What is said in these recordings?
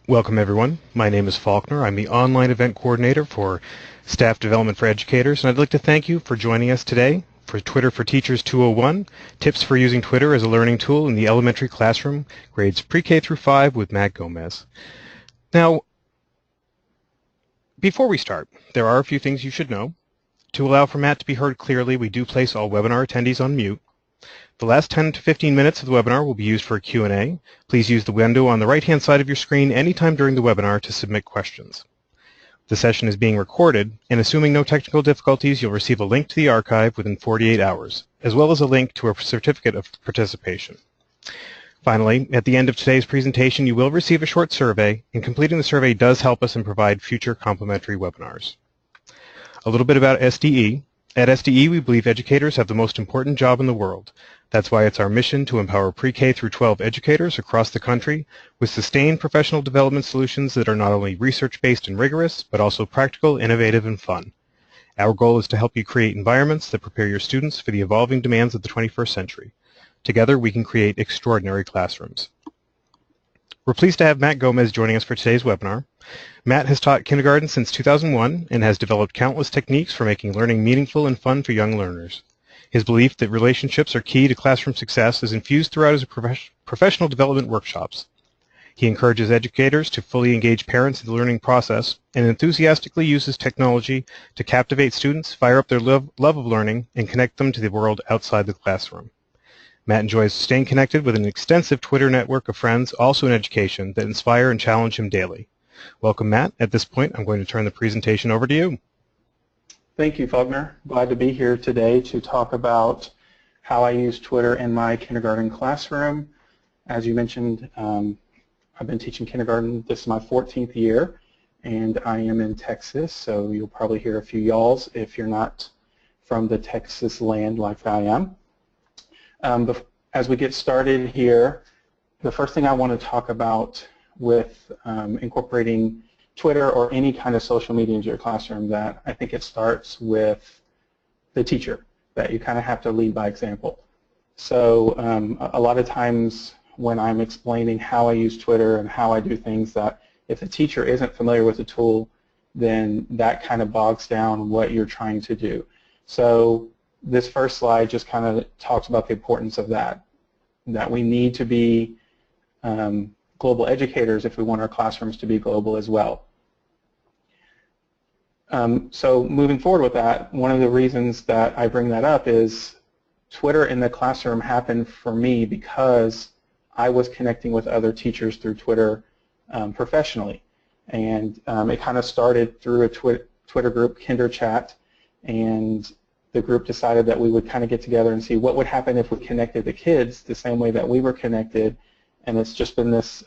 Welcome everyone. My name is Faulkner. I'm the online event coordinator for Staff Development for Educators, and I'd like to thank you for joining us today for Twitter for Teachers 201, Tips for Using Twitter as a Learning Tool in the Elementary Classroom, grades pre-K through 5 with Matt Gomez. Now, before we start, there are a few things you should know. To allow for Matt to be heard clearly, we do place all webinar attendees on mute. The last 10 to 15 minutes of the webinar will be used for a Q&A. Please use the window on the right-hand side of your screen anytime during the webinar to submit questions. The session is being recorded, and assuming no technical difficulties, you'll receive a link to the archive within 48 hours, as well as a link to a certificate of participation. Finally, at the end of today's presentation, you will receive a short survey, and completing the survey does help us and provide future complimentary webinars. A little bit about SDE. At SDE, we believe educators have the most important job in the world. That's why it's our mission to empower pre-K through 12 educators across the country with sustained professional development solutions that are not only research-based and rigorous, but also practical, innovative, and fun. Our goal is to help you create environments that prepare your students for the evolving demands of the 21st century. Together, we can create extraordinary classrooms. We're pleased to have Matt Gomez joining us for today's webinar. Matt has taught kindergarten since 2001 and has developed countless techniques for making learning meaningful and fun for young learners. His belief that relationships are key to classroom success is infused throughout his professional development workshops. He encourages educators to fully engage parents in the learning process and enthusiastically uses technology to captivate students, fire up their love of learning, and connect them to the world outside the classroom. Matt enjoys staying connected with an extensive Twitter network of friends, also in education, that inspire and challenge him daily. Welcome, Matt. At this point, I'm going to turn the presentation over to you. Thank you, Faulkner. Glad to be here today to talk about how I use Twitter in my kindergarten classroom. As you mentioned, I've been teaching kindergarten. This is my 14th year, and I am in Texas, so you'll probably hear a few y'alls if you're not from the Texas land like I am. As we get started here, the first thing I want to talk about with incorporating Twitter or any kind of social media into your classroom, that I think it starts with the teacher, that you kind of have to lead by example. So a lot of times when I'm explaining how I use Twitter and how I do things, that if the teacher isn't familiar with the tool, then that kind of bogs down what you're trying to do. So this first slide just kind of talks about the importance of that we need to be global educators if we want our classrooms to be global as well. So moving forward with that, one of the reasons that I bring that up is Twitter in the classroom happened for me because I was connecting with other teachers through Twitter professionally. And it kind of started through a Twitter group, Kinder Chat, and the group decided that we would kind of get together and see what would happen if we connected the kids the same way that we were connected. And it's just been this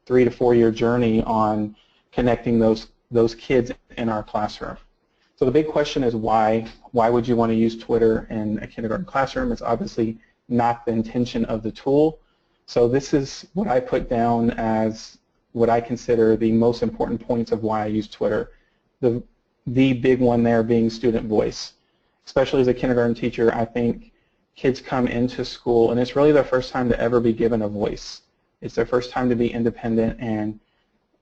3 to 4 year journey on connecting those kids in our classroom. So the big question is why? Why would you want to use Twitter in a kindergarten classroom? It's obviously not the intention of the tool. So this is what I put down as what I consider the most important points of why I use Twitter. The big one there being student voice. Especially as a kindergarten teacher, I think kids come into school and it's really their first time to ever be given a voice. It's their first time to be independent, and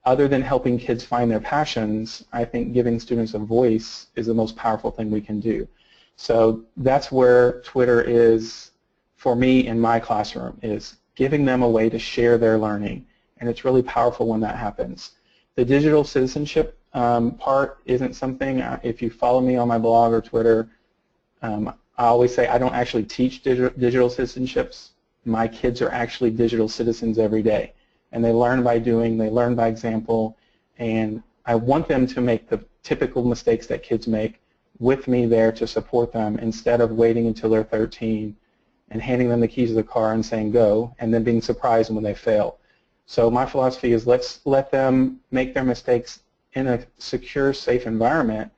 other than helping kids find their passions, I think giving students a voice is the most powerful thing we can do. So that's where Twitter is for me in my classroom, is giving them a way to share their learning, and it's really powerful when that happens. The digital citizenship part isn't something, if you follow me on my blog or Twitter, I always say I don't actually teach digital citizenships. My kids are actually digital citizens every day, and they learn by doing, they learn by example, and I want them to make the typical mistakes that kids make with me there to support them, instead of waiting until they're 13 and handing them the keys of the car and saying go, and then being surprised when they fail. So my philosophy is let's let them make their mistakes in a secure, safe environment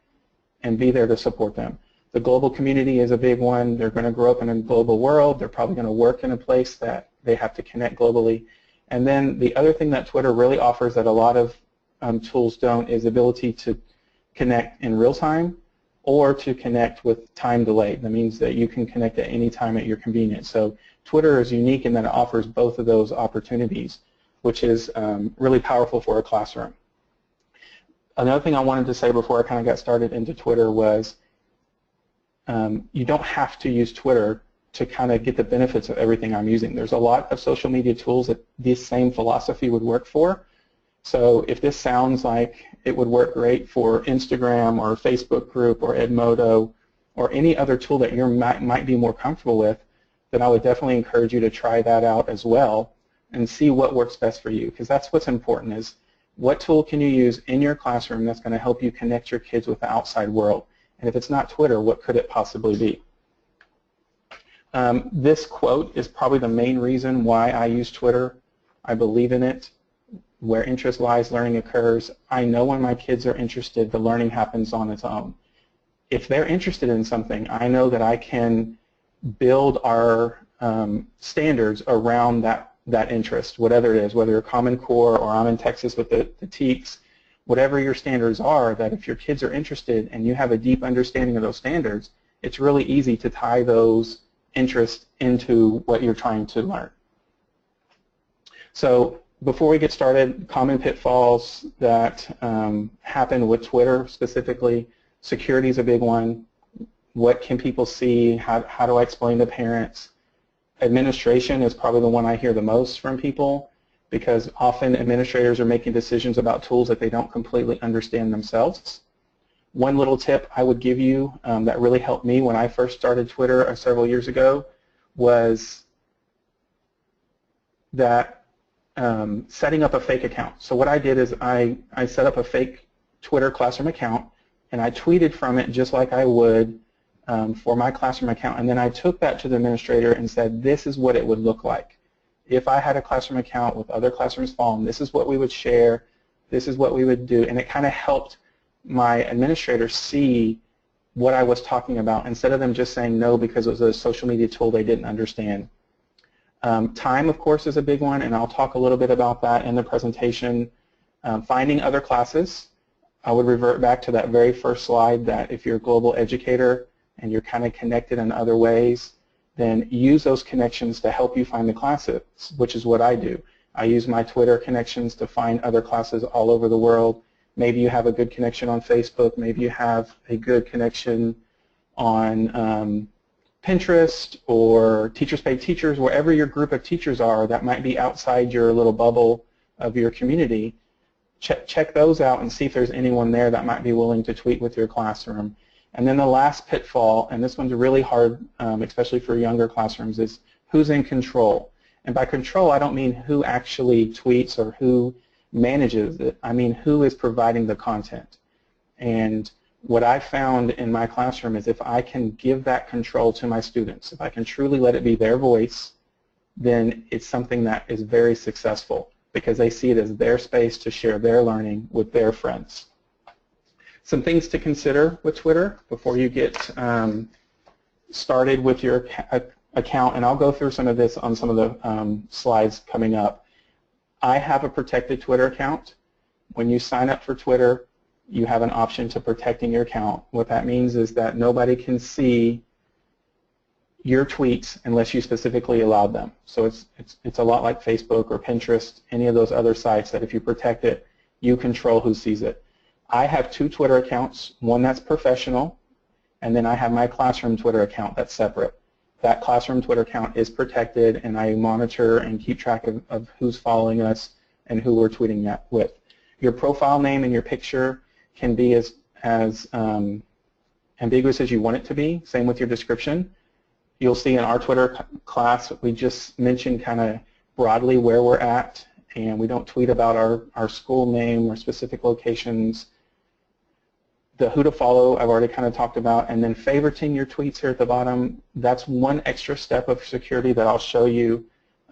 and be there to support them. The global community is a big one. They're going to grow up in a global world. They're probably going to work in a place that they have to connect globally. And then the other thing that Twitter really offers that a lot of tools don't is the ability to connect in real time or to connect with time delay. That means that you can connect at any time at your convenience. So Twitter is unique in that it offers both of those opportunities. which is really powerful for a classroom. Another thing I wanted to say before I kind of got started into Twitter was you don't have to use Twitter to kind of get the benefits of everything I'm using. There's a lot of social media tools that this same philosophy would work for. So if this sounds like it would work great for Instagram or Facebook group or Edmodo or any other tool that you might be more comfortable with, then I would definitely encourage you to try that out as well and see what works best for you, because that's what's important, is what tool can you use in your classroom that's going to help you connect your kids with the outside world. And if it's not Twitter, what could it possibly be? This quote is probably the main reason why I use Twitter. I believe in it. Where interest lies, learning occurs. I know when my kids are interested, the learning happens on its own. If they're interested in something, I know that I can build our standards around that interest, whatever it is, whether you're Common Core or I'm in Texas with the TEKS, whatever your standards are, that if your kids are interested and you have a deep understanding of those standards, it's really easy to tie those interests into what you're trying to learn. So before we get started, common pitfalls that happen with Twitter specifically. Security is a big one. What can people see? How do I explain to parents? Administration is probably the one I hear the most from people, because often administrators are making decisions about tools that they don't completely understand themselves. One little tip I would give you that really helped me when I first started Twitter several years ago was that setting up a fake account. So what I did is I set up a fake Twitter classroom account, and I tweeted from it just like I would for my classroom account, and then I took that to the administrator and said, this is what it would look like. If I had a classroom account with other classrooms following, this is what we would share, this is what we would do, and it kind of helped my administrators see what I was talking about instead of them just saying no because it was a social media tool they didn't understand. Time, of course, is a big one, and I'll talk a little bit about that in the presentation. Finding other classes, I would revert back to that very first slide that if you're a global educator and you're kind of connected in other ways, then use those connections to help you find the classes, which is what I do. I use my Twitter connections to find other classes all over the world. Maybe you have a good connection on Facebook. Maybe you have a good connection on Pinterest or Teachers Pay Teachers, wherever your group of teachers are that might be outside your little bubble of your community. Check those out and see if there's anyone there that might be willing to tweet with your classroom. And then the last pitfall, and this one's really hard, especially for younger classrooms, is who's in control. And by control, I don't mean who actually tweets or who manages it. I mean who is providing the content. And what I found in my classroom is if I can give that control to my students, if I can truly let it be their voice, then it's something that is very successful because they see it as their space to share their learning with their friends. Some things to consider with Twitter before you get started with your account, and I'll go through some of this on some of the slides coming up. I have a protected Twitter account. When you sign up for Twitter, you have an option to protecting your account. What that means is that nobody can see your tweets unless you specifically allowed them. So it's a lot like Facebook or Pinterest, any of those other sites that if you protect it, you control who sees it. I have two Twitter accounts, one that's professional, and then I have my classroom Twitter account that's separate. That classroom Twitter account is protected, and I monitor and keep track of who's following us and who we're tweeting that with. Your profile name and your picture can be as ambiguous as you want it to be. Same with your description. You'll see in our Twitter class, we just mentioned kind of broadly where we're at, and we don't tweet about our school name or specific locations. The who to follow, I've already kind of talked about, and then favoriting your tweets here at the bottom. That's one extra step of security that I'll show you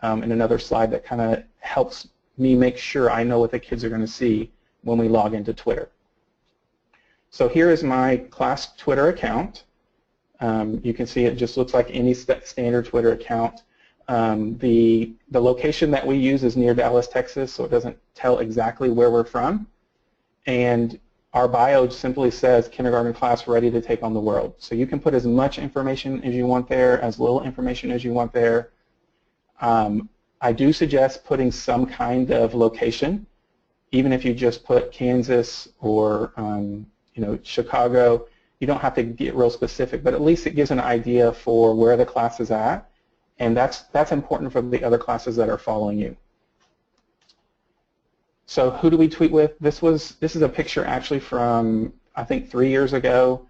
in another slide that kind of helps me make sure I know what the kids are going to see when we log into Twitter. So here is my class Twitter account. You can see it just looks like any standard Twitter account. The location that we use is near Dallas, Texas, so it doesn't tell exactly where we're from. And our bio simply says kindergarten class ready to take on the world. So you can put as much information as you want there, as little information as you want there. I I do suggest putting some kind of location, even if you just put Kansas or Chicago. You don't have to get real specific, but at least it gives an idea for where the class is at, and that's important for the other classes that are following you. So who do we tweet with? This is a picture actually from I think 3 years ago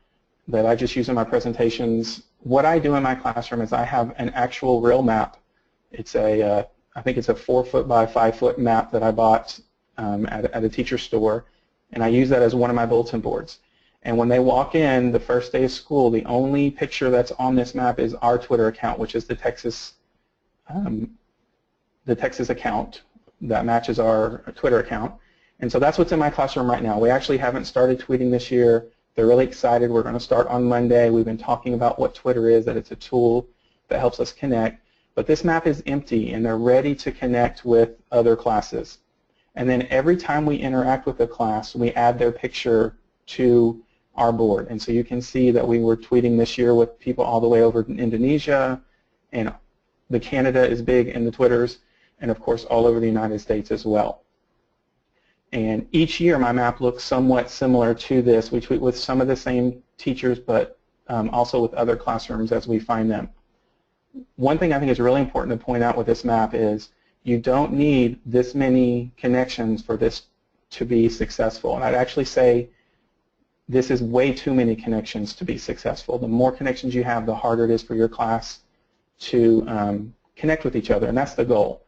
that I just use in my presentations. What I do in my classroom is I have an actual real map. It's I think it's a 4-foot by 5-foot map that I bought at a teacher store, and I use that as one of my bulletin boards. And when they walk in the first day of school, the only picture that's on this map is our Twitter account, which is the Texas account that matches our Twitter account. And so that's what's in my classroom right now. We actually haven't started tweeting this year. They're really excited. We're going to start on Monday. We've been talking about what Twitter is, that it's a tool that helps us connect. But this map is empty, and they're ready to connect with other classes. And then every time we interact with a class, we add their picture to our board. And so you can see that we were tweeting this year with people all the way over in Indonesia, and the Canada is big in the Twitters, and of course all over the United States as well. And each year my map looks somewhat similar to this. We tweet with some of the same teachers, but also with other classrooms as we find them. One thing I think is really important to point out with this map is you don't need this many connections for this to be successful. And I'd actually say this is way too many connections to be successful. The more connections you have, the harder it is for your class to connect with each other, and that's the goal.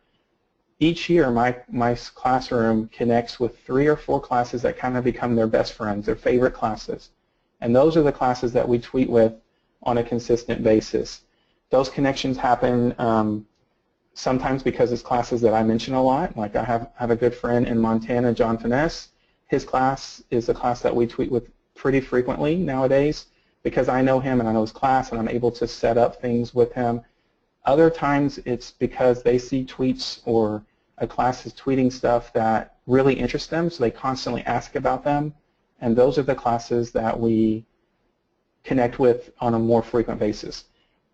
Each year my classroom connects with 3 or 4 classes that kind of become their best friends, their favorite classes. And those are the classes that we tweet with on a consistent basis. Those connections happen sometimes because it's classes that I mention a lot. Like I have a good friend in Montana, John Finesse. His class is a class that we tweet with pretty frequently nowadays because I know him and I know his class and I'm able to set up things with him. Other times it's because they see tweets or a class is tweeting stuff that really interests them, so they constantly ask about them, and those are the classes that we connect with on a more frequent basis.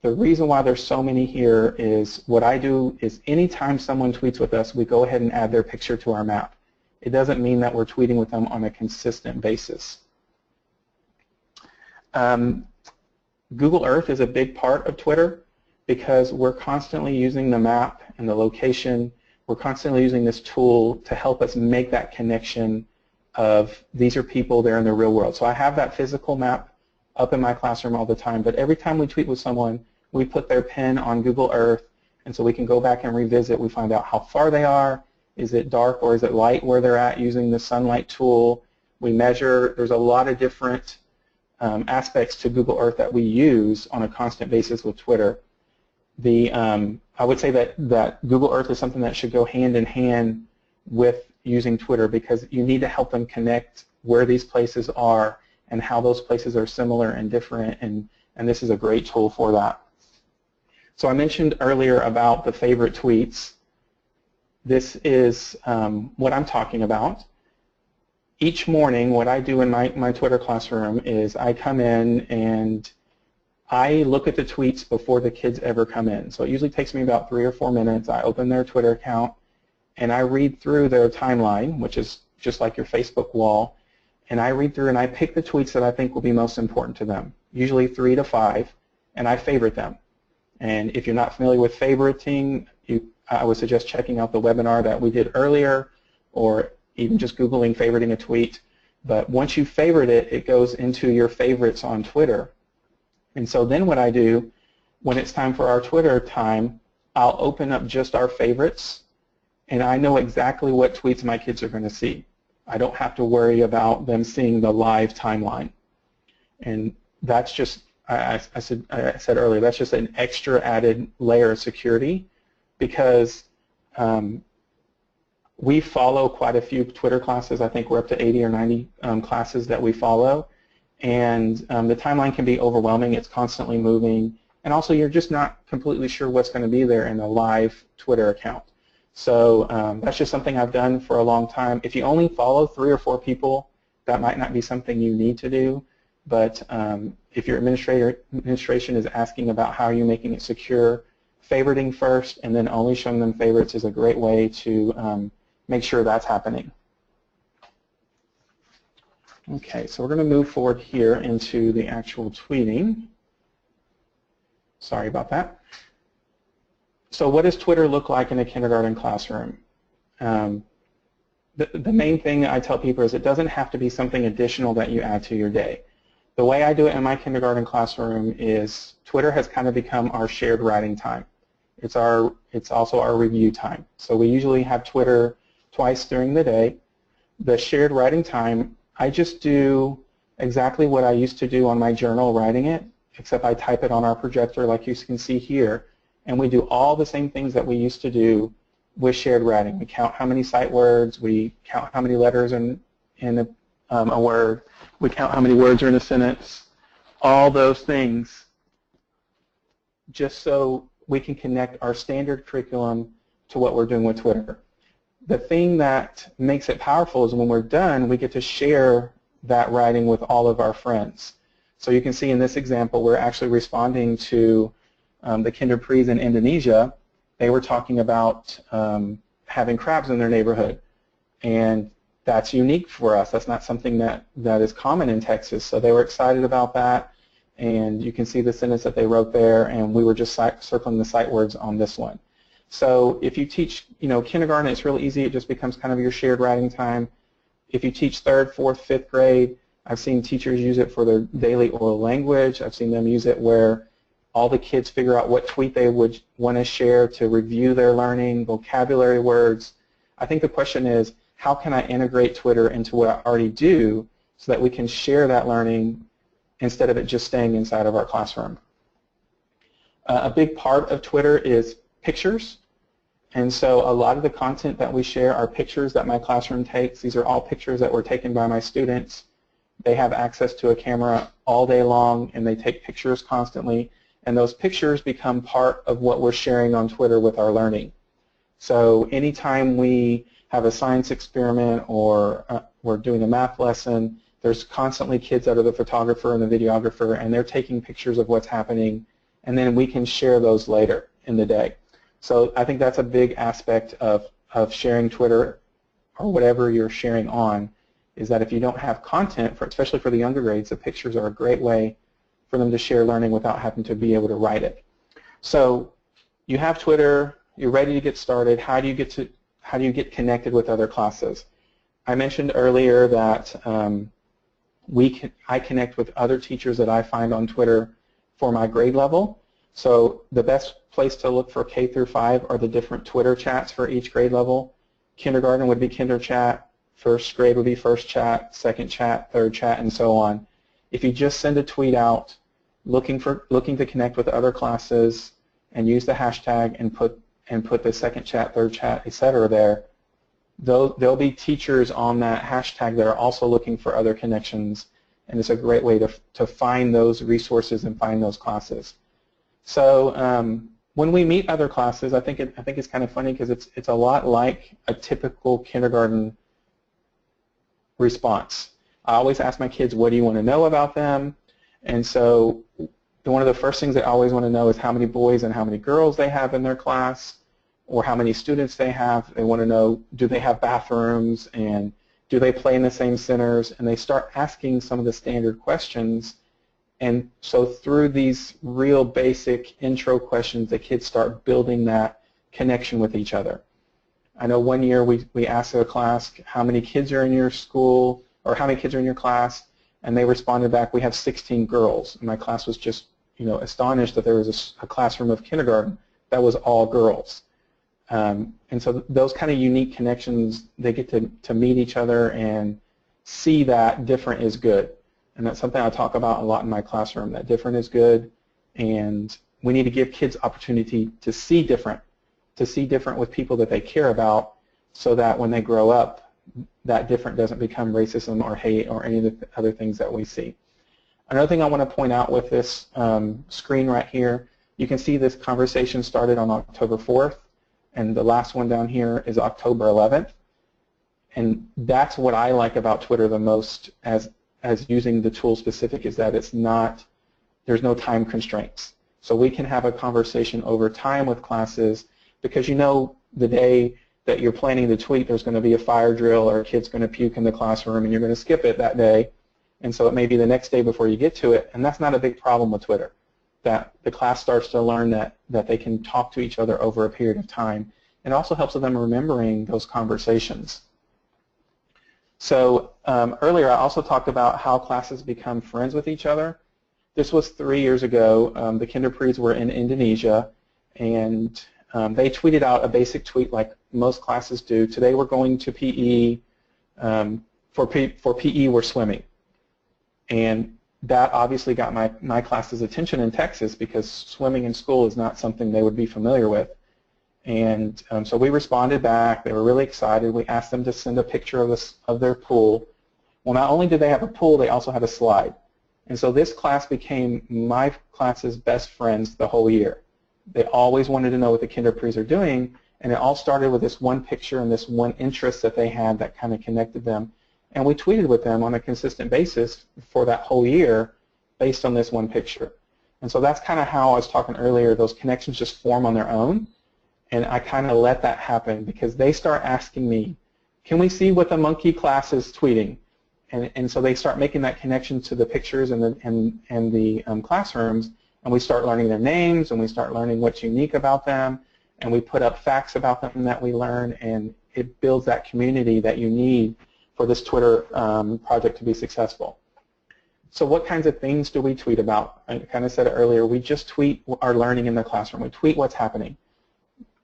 The reason why there's so many here is what I do is anytime someone tweets with us, we go ahead and add their picture to our map. It doesn't mean that we're tweeting with them on a consistent basis. Google Earth is a big part of Twitter because we're constantly using the map and the location. We're constantly using this tool to help us make that connection of these are people, they're in the real world. So I have that physical map up in my classroom all the time, but every time we tweet with someone, we put their pin on Google Earth, and so we can go back and revisit. We find out how far they are. Is it dark or is it light where they're at using the sunlight tool? We measure. There's a lot of different aspects to Google Earth that we use on a constant basis with Twitter. I would say that Google Earth is something that should go hand in hand with using Twitter because you need to help them connect where these places are and how those places are similar and different, and this is a great tool for that. So I mentioned earlier about the favorite tweets. This is what I'm talking about. Each morning, what I do in my Twitter classroom is I come in and I look at the tweets before the kids ever come in. So it usually takes me about 3 or 4 minutes. I open their Twitter account and I read through their timeline, which is just like your Facebook wall, and I read through and I pick the tweets that I think will be most important to them, usually 3 to 5, and I favorite them. And if you're not familiar with favoriting, I would suggest checking out the webinar that we did earlier, or even just Googling favoriting a tweet. But once you favorite it, it goes into your favorites on Twitter. And so then what I do, when it's time for our Twitter time, I'll open up just our favorites, and I know exactly what tweets my kids are going to see. I don't have to worry about them seeing the live timeline. And that's just, I said earlier, that's just an extra added layer of security because we follow quite a few Twitter classes. I think we're up to 80 or 90 classes that we follow. And the timeline can be overwhelming. It's constantly moving. And also, you're just not completely sure what's going to be there in a live Twitter account. So that's just something I've done for a long time. If you only follow 3 or 4 people, that might not be something you need to do. But if your administration is asking about how you're making it secure, favoriting first and then only showing them favorites is a great way to make sure that's happening. Okay, so we're going to move forward here into the actual tweeting. Sorry about that. So what does Twitter look like in a kindergarten classroom? The main thing I tell people is it doesn't have to be something additional that you add to your day. The way I do it in my kindergarten classroom is Twitter has kind of become our shared writing time. It's also our review time. So we usually have Twitter twice during the day. The shared writing time, I just do exactly what I used to do on my journal writing it, except I type it on our projector like you can see here, and we do all the same things that we used to do with shared writing. We count how many sight words, we count how many letters in a word, we count how many words are in a sentence, all those things, just so we can connect our standard curriculum to what we're doing with Twitter. The thing that makes it powerful is when we're done, we get to share that writing with all of our friends. So you can see in this example, we're actually responding to the kinderpre's in Indonesia. They were talking about having crabs in their neighborhood, and that's unique for us. That's not something that is common in Texas. So they were excited about that, and you can see the sentence that they wrote there, and we were just circling the sight words on this one. So if you teach, kindergarten, it's really easy. It just becomes kind of your shared writing time. If you teach 3rd, 4th, 5th grade, I've seen teachers use it for their daily oral language. I've seen them use it where all the kids figure out what tweet they would want to share to review their learning, vocabulary words. I think the question is, how can I integrate Twitter into what I already do so that we can share that learning instead of it just staying inside of our classroom? A big part of Twitter is pictures. And so a lot of the content that we share are pictures that my classroom takes. These are all pictures that were taken by my students. They have access to a camera all day long, and they take pictures constantly. And those pictures become part of what we're sharing on Twitter with our learning. So anytime we have a science experiment or we're doing a math lesson, there's constantly kids that are the photographer and the videographer, and they're taking pictures of what's happening, and then we can share those later in the day. So I think that's a big aspect of sharing Twitter or whatever you're sharing on, is that if you don't have content, especially for the younger grades, the pictures are a great way for them to share learning without having to be able to write it. So you have Twitter, you're ready to get started. How do you get connected with other classes? I mentioned earlier that I connect with other teachers that I find on Twitter for my grade level. So the best place to look for K through 5 are the different Twitter chats for each grade level. Kindergarten would be Kinder Chat, first grade would be first chat, second chat, third chat, and so on. If you just send a tweet out looking to connect with other classes and use the hashtag and put the second chat, third chat, etc. there, there'll be teachers on that hashtag that are also looking for other connections, and it's a great way to find those resources and find those classes. So when we meet other classes, I think it's kind of funny because it's a lot like a typical kindergarten response. I always ask my kids, what do you want to know about them? And so one of the first things they always want to know is how many boys and how many girls they have in their class, or how many students they have. They want to know, do they have bathrooms, and do they play in the same centers? And they start asking some of the standard questions. And so through these real basic intro questions, the kids start building that connection with each other. I know one year we asked a class, how many kids are in your school, or how many kids are in your class? And they responded back, we have 16 girls. And my class was just, astonished that there was a classroom of kindergarten that was all girls. And so those kind of unique connections, they get to meet each other and see that different is good. And that's something I talk about a lot in my classroom, that different is good, and we need to give kids opportunity to see different with people that they care about, so that when they grow up, that different doesn't become racism or hate or any of the other things that we see. Another thing I want to point out with this screen right here, you can see this conversation started on October 4th, and the last one down here is October 11th. And that's what I like about Twitter the most as using the tool specific, is that there's no time constraints. So we can have a conversation over time with classes, because you know the day that you're planning to tweet there's going to be a fire drill or a kid's going to puke in the classroom and you're going to skip it that day, and so it may be the next day before you get to it, and that's not a big problem with Twitter. That the class starts to learn that they can talk to each other over a period of time. It also helps with them remembering those conversations. So earlier I also talked about how classes become friends with each other. This was 3 years ago. The kinderpre's were in Indonesia, and they tweeted out a basic tweet like most classes do. Today we're going to PE. For PE we're swimming. And that obviously got my class's attention in Texas, because swimming in school is not something they would be familiar with. And so we responded back. They were really excited. We asked them to send a picture of their pool. Well, not only did they have a pool, they also had a slide. And so this class became my class's best friends the whole year. They always wanted to know what the kinderpre's are doing, and it all started with this one picture and this one interest that they had that kind of connected them. And we tweeted with them on a consistent basis for that whole year based on this one picture. And so that's kind of how I was talking earlier, those connections just form on their own, and I kind of let that happen because they start asking me, can we see what the monkey class is tweeting? And so they start making that connection to the pictures and the classrooms, and we start learning their names, and we start learning what's unique about them, and we put up facts about them that we learn, and it builds that community that you need for this Twitter project to be successful. So what kinds of things do we tweet about? I kind of said it earlier. We just tweet our learning in the classroom. We tweet what's happening.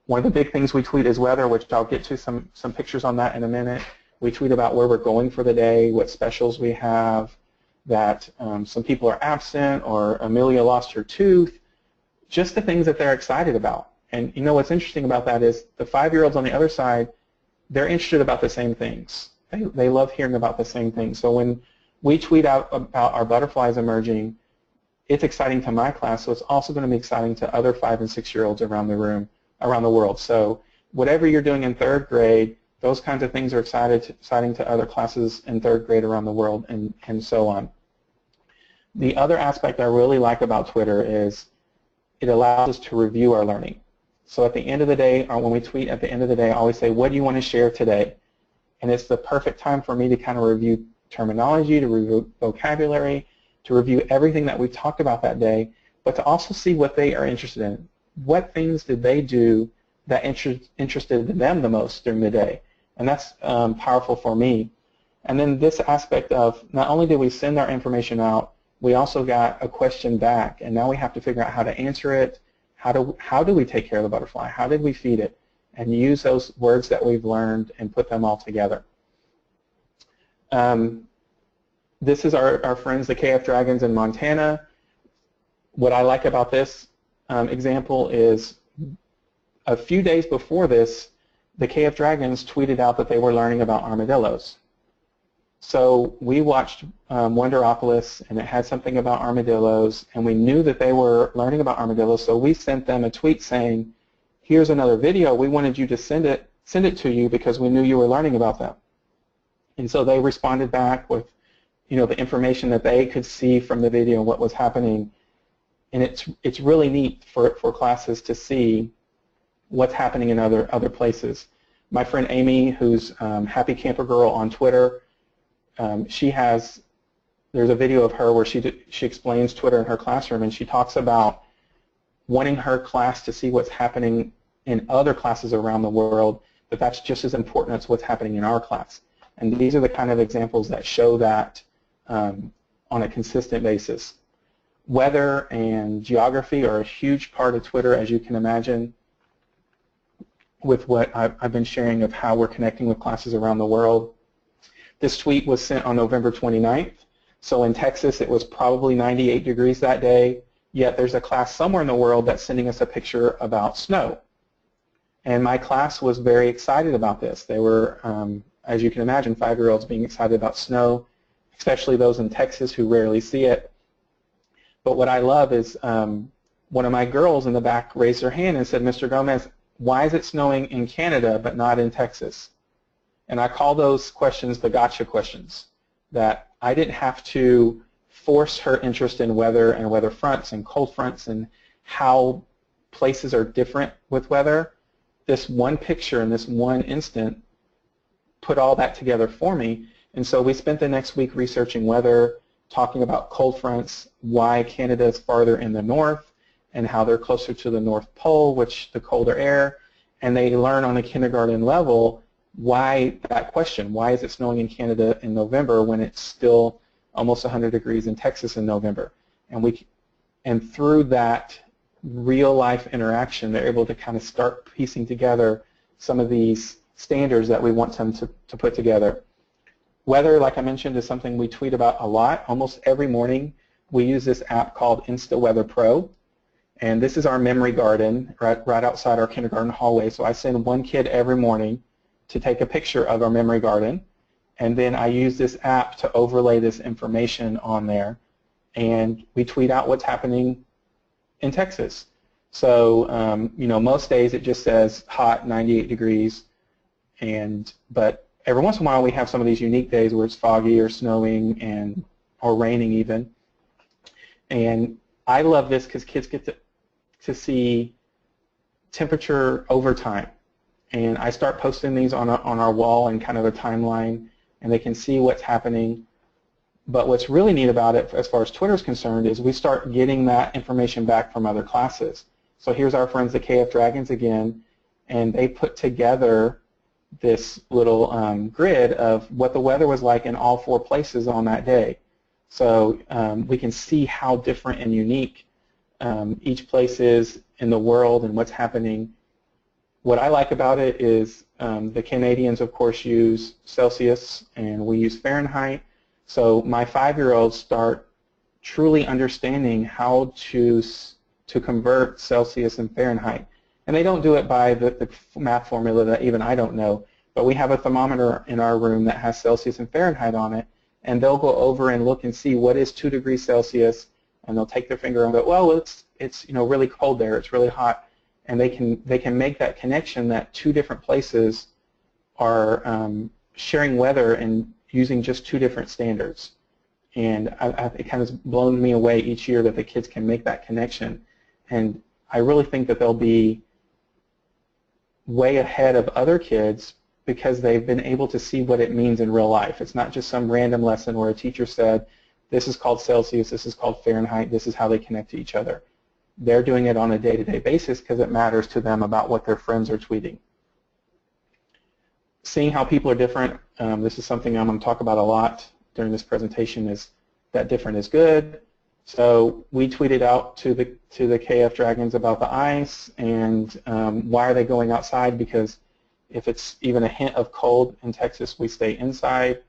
One of the big things we tweet is weather, which I'll get to some pictures on that in a minute. We tweet about where we're going for the day, what specials we have, that some people are absent, or Amelia lost her tooth, just the things that they're excited about. And you know what's interesting about that is the 5-year-olds on the other side, they're interested about the same things. They love hearing about the same things. So when we tweet out about our butterflies emerging, it's exciting to my class, so it's also going to be exciting to other 5- and 6-year-olds around the world. So whatever you're doing in 3rd grade, those kinds of things are exciting to other classes in 3rd grade around the world, and so on. The other aspect I really like about Twitter is it allows us to review our learning. So at the end of the day, or when we tweet at the end of the day, I always say, what do you want to share today? And it's the perfect time for me to kind of review terminology, to review vocabulary, to review everything that we talked about that day, but to also see what they are interested in. What things did they do that interested them the most during the day? And that's powerful for me. And then this aspect of not only did we send our information out, we also got a question back, and now we have to figure out how to answer it. How do we take care of the butterfly? How did we feed it? And use those words that we've learned and put them all together. This is our friends, the KF Dragons in Montana. What I like about this example is a few days before this, the KF Dragons tweeted out that they were learning about armadillos. So we watched Wonderopolis, and it had something about armadillos, and we knew that they were learning about armadillos, so we sent them a tweet saying, here's another video. We wanted you to send it to you because we knew you were learning about them. And so they responded back with, the information that they could see from the video and what was happening. And it's really neat for classes to see what's happening in other places. My friend Amy, who's Happy Camper Girl on Twitter, there's a video of her where she explains Twitter in her classroom, and she talks about wanting her class to see what's happening in other classes around the world, but that's just as important as what's happening in our class. And these are the kind of examples that show that on a consistent basis. Weather and geography are a huge part of Twitter, as you can imagine, with what I've been sharing of how we're connecting with classes around the world. This tweet was sent on November 29th. So in Texas, it was probably 98 degrees that day, yet there's a class somewhere in the world that's sending us a picture about snow. And my class was very excited about this. They were, as you can imagine, 5-year-olds being excited about snow, especially those in Texas who rarely see it. But what I love is one of my girls in the back raised her hand and said, Mr. Gomez, why is it snowing in Canada but not in Texas? And I call those questions the gotcha questions, that I didn't have to force her interest in weather and weather fronts and cold fronts and how places are different with weather, this one picture in this one instant put all that together for me. And so we spent the next week researching weather, talking about cold fronts, why Canada is farther in the north, and how they're closer to the North Pole, which the colder air. And they learn on a kindergarten level why that question, why is it snowing in Canada in November when it's still almost 100 degrees in Texas in November? And through that real life interaction, they're able to kind of start piecing together some of these standards that we want them to put together. Weather, like I mentioned, is something we tweet about a lot. Almost every morning we use this app called InstaWeather Pro. And this is our memory garden right outside our kindergarten hallway. So I send one kid every morning to take a picture of our memory garden. And then I use this app to overlay this information on there. And we tweet out what's happening in Texas. So, most days it just says hot, 98 degrees. But every once in a while we have some of these unique days where it's foggy or snowing or raining even. And I love this because kids get to see temperature over time. And I start posting these on our wall in kind of a timeline, and they can see what's happening. But what's really neat about it, as far as Twitter is concerned, is we start getting that information back from other classes. So here's our friends, the KF Dragons again, and they put together this little grid of what the weather was like in all 4 places on that day. So we can see how different and unique each place is in the world and what's happening. What I like about it is the Canadians, of course, use Celsius and we use Fahrenheit. So my 5-year-olds start truly understanding how to convert Celsius and Fahrenheit. And they don't do it by the math formula that even I don't know, but we have a thermometer in our room that has Celsius and Fahrenheit on it, and they'll go over and look and see what is 2 degrees Celsius, and they'll take their finger and go, well, it's really cold there, it's really hot, and they can make that connection that 2 different places are sharing weather and using just 2 different standards. And it kind of blown me away each year that the kids can make that connection. And I really think that they'll be way ahead of other kids because they've been able to see what it means in real life. It's not just some random lesson where a teacher said, this is called Celsius, this is called Fahrenheit, this is how they connect to each other. They're doing it on a day-to-day basis because it matters to them about what their friends are tweeting. Seeing how people are different, this is something I'm going to talk about a lot during this presentation, is that different is good. So we tweeted out to the KF Dragons about the ice and why are they going outside, because if it's even a hint of cold in Texas, we stay inside,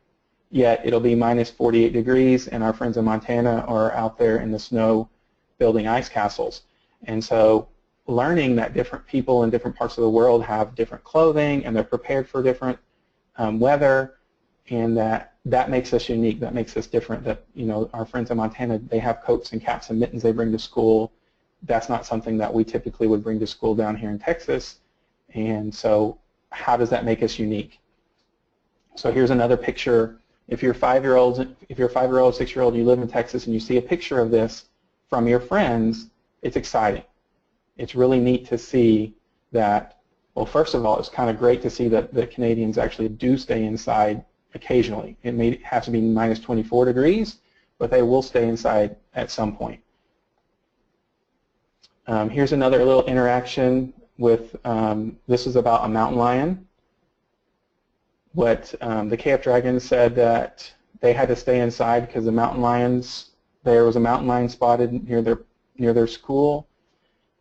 yet it'll be minus 48 degrees and our friends in Montana are out there in the snow building ice castles. And so learning that different people in different parts of the world have different clothing and they're prepared for different weather, and that makes us unique, that makes us different, that our friends in Montana, they have coats and caps and mittens they bring to school. That's not something that we typically would bring to school down here in Texas. And so how does that make us unique? So here's another picture. If you're 5-year-old, 6-year-old, you live in Texas and you see a picture of this from your friends, it's exciting. It's really neat to see that, well, first of all, it's kind of great to see that the Canadians actually do stay inside occasionally. It may have to be minus 24 degrees, but they will stay inside at some point. Here's another little interaction with, this is about a mountain lion. What the KF Dragons said that they had to stay inside because the mountain lions, there was a mountain lion spotted near their school.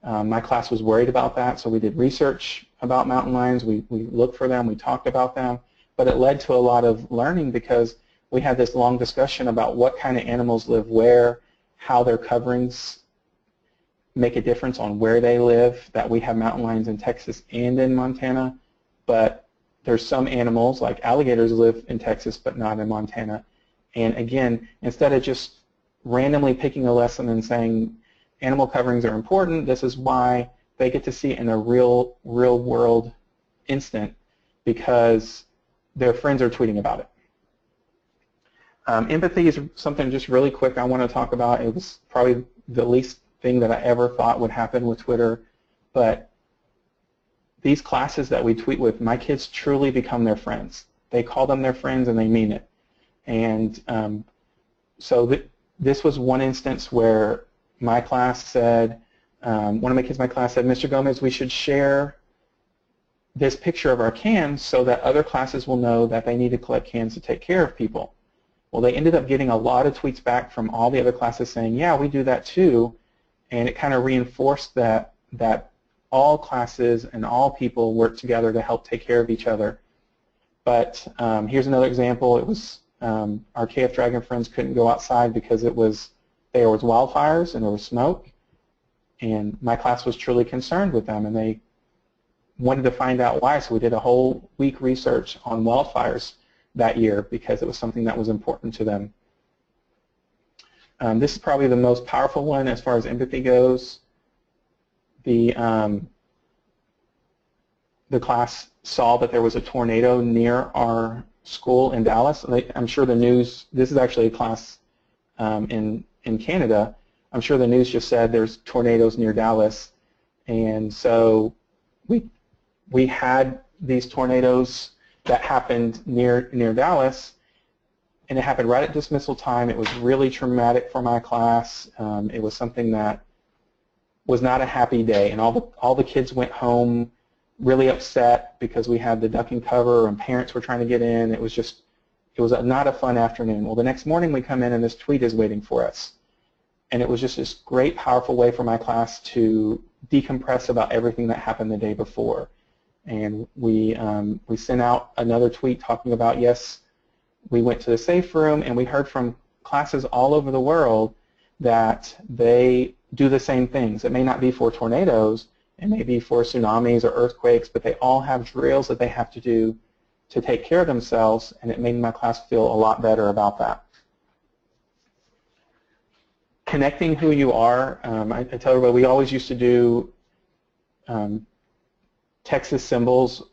My class was worried about that, so we did research about mountain lions. We looked for them, we talked about them, but it led to a lot of learning because we had this long discussion about what kind of animals live where, how their coverings make a difference on where they live, that we have mountain lions in Texas and in Montana, but there's some animals, like alligators, live in Texas but not in Montana. And again, instead of just randomly picking a lesson and saying animal coverings are important, this is why, they get to see it in a real world instant because their friends are tweeting about it. Empathy is something just really quick I want to talk about. It was probably the least thing that I ever thought would happen with Twitter, but these classes that we tweet with, my kids truly become their friends. They call them their friends and they mean it. And this was one instance where my class said, one of my kids in my class said, Mr. Gomez, we should share this picture of our cans so that other classes will know that they need to collect cans to take care of people. Well, they ended up getting a lot of tweets back from all the other classes saying, yeah, we do that too, and it kind of reinforced that all classes and all people work together to help take care of each other. But here's another example. It was our KF Dragon friends couldn't go outside because there was wildfires and there was smoke, and my class was truly concerned with them, and they wanted to find out why, so we did a whole week research on wildfires that year because it was something that was important to them. This is probably the most powerful one as far as empathy goes. The class saw that there was a tornado near our school in Dallas. I'm sure the news, this is actually a class in Canada, I'm sure the news just said there's tornadoes near Dallas, and so we had these tornadoes that happened near Dallas, and it happened right at dismissal time. It was really traumatic for my class. It was something that was not a happy day, and all the kids went home really upset because we had the duck and cover and parents were trying to get in. It was not a fun afternoon. Well, the next morning we come in and this tweet is waiting for us, and it was just this great, powerful way for my class to decompress about everything that happened the day before. And we sent out another tweet talking about, yes, we went to the safe room, and we heard from classes all over the world that they do the same things. It may not be for tornadoes, it may be for tsunamis or earthquakes, but they all have drills that they have to do to take care of themselves, and it made my class feel a lot better about that. Connecting who you are, I tell everybody we always used to do Texas symbols,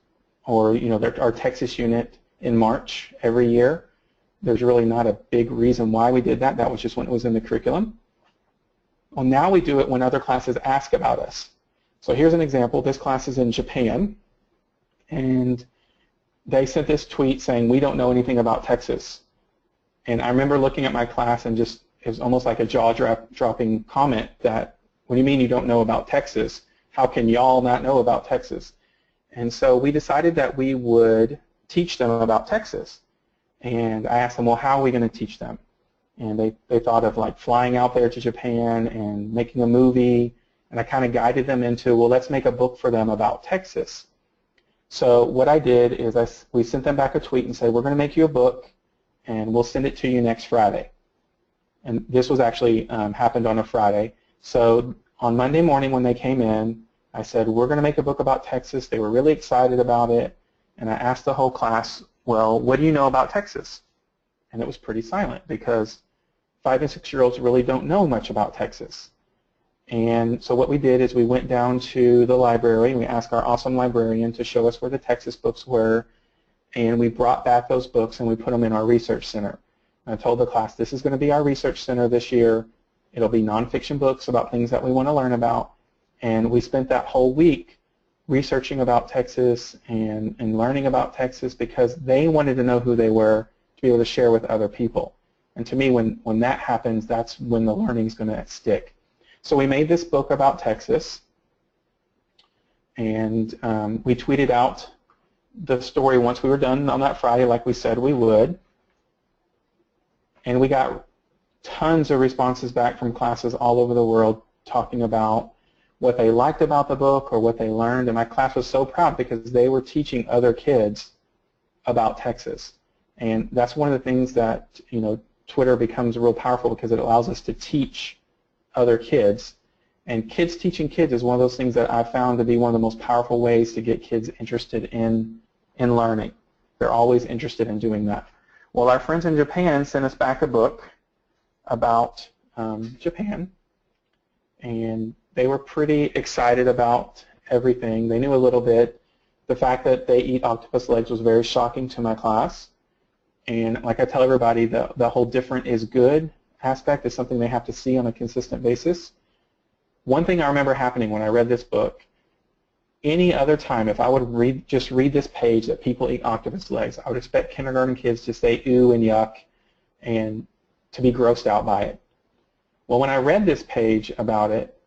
or our Texas unit in March every year. There's really not a big reason why we did that. That was just when it was in the curriculum. Well, now we do it when other classes ask about us. So here's an example. This class is in Japan, and they sent this tweet saying, we don't know anything about Texas. And I remember looking at my class and just, it was almost like a jaw-dropping comment that, what do you mean you don't know about Texas? How can y'all not know about Texas? And so we decided that we would teach them about Texas. And I asked them, well, how are we going to teach them? And they thought of like flying out there to Japan and making a movie. And I kind of guided them into, well, let's make a book for them about Texas. So what I did is we sent them back a tweet and said, we're going to make you a book, and we'll send it to you next Friday. And this was actually happened on a Friday. So on Monday morning when they came in, I said, we're going to make a book about Texas. They were really excited about it. And I asked the whole class, well, what do you know about Texas? And it was pretty silent because 5- and 6-year-olds really don't know much about Texas. And so what we did is we went down to the library and we asked our awesome librarian to show us where the Texas books were, and we brought back those books and we put them in our research center. And I told the class, this is going to be our research center this year. It'll be nonfiction books about things that we want to learn about. And we spent that whole week researching about Texas and learning about Texas because they wanted to know who they were to be able to share with other people. And to me, when that happens, that's when the learning is going to stick. So we made this book about Texas, and we tweeted out the story once we were done on that Friday like we said we would. And we got tons of responses back from classes all over the world talking about what they liked about the book or what they learned, and my class was so proud because they were teaching other kids about Texas. And that's one of the things that, Twitter becomes real powerful because it allows us to teach other kids. And kids teaching kids is one of those things that I've found to be one of the most powerful ways to get kids interested in learning. They're always interested in doing that. Well, our friends in Japan sent us back a book about Japan, and they were pretty excited about everything. They knew a little bit. The fact that they eat octopus legs was very shocking to my class. And like I tell everybody, the whole different is good aspect is something they have to see on a consistent basis. One thing I remember happening when I read this book, any other time, if I would just read this page that people eat octopus legs, I would expect kindergarten kids to say ooh and yuck and to be grossed out by it. Well, when I read this page about it,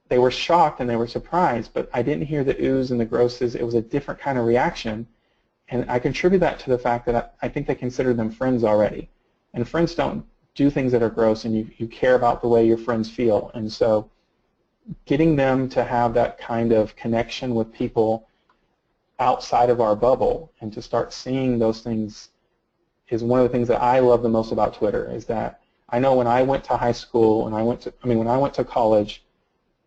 they were shocked and they were surprised, but I didn't hear the oohs and the grosses. It was a different kind of reaction, and I contribute that to the fact that I think they consider them friends already. And friends don't do things that are gross, and you care about the way your friends feel. And so getting them to have that kind of connection with people outside of our bubble and to start seeing those things is one of the things that I love the most about Twitter, is that I know when I went to high school and when I went to college,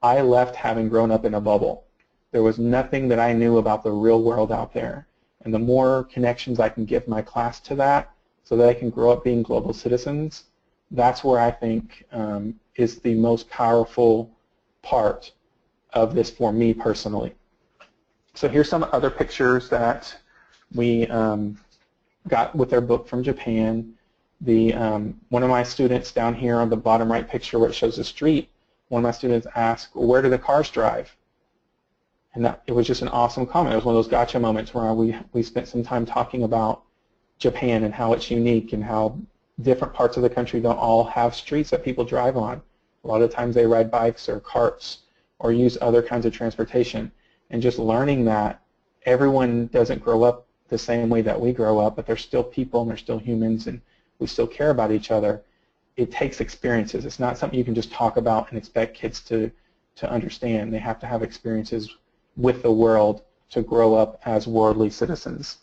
I left having grown up in a bubble. There was nothing that I knew about the real world out there. And the more connections I can give my class to that so that they can grow up being global citizens, that's where I think is the most powerful part of this for me personally. So here's some other pictures that we got with their book from Japan. One of my students down here on the bottom right picture where it shows the street, one of my students asked, where do the cars drive? And it was just an awesome comment. It was one of those gotcha moments where we spent some time talking about Japan and how it's unique and how different parts of the country don't all have streets that people drive on. A lot of times they ride bikes or carts or use other kinds of transportation. And just learning that everyone doesn't grow up the same way that we grow up, but they're still people and they're still humans and we still care about each other. It takes experiences. It's not something you can just talk about and expect kids to understand. They have to have experiences with the world to grow up as worldly citizens.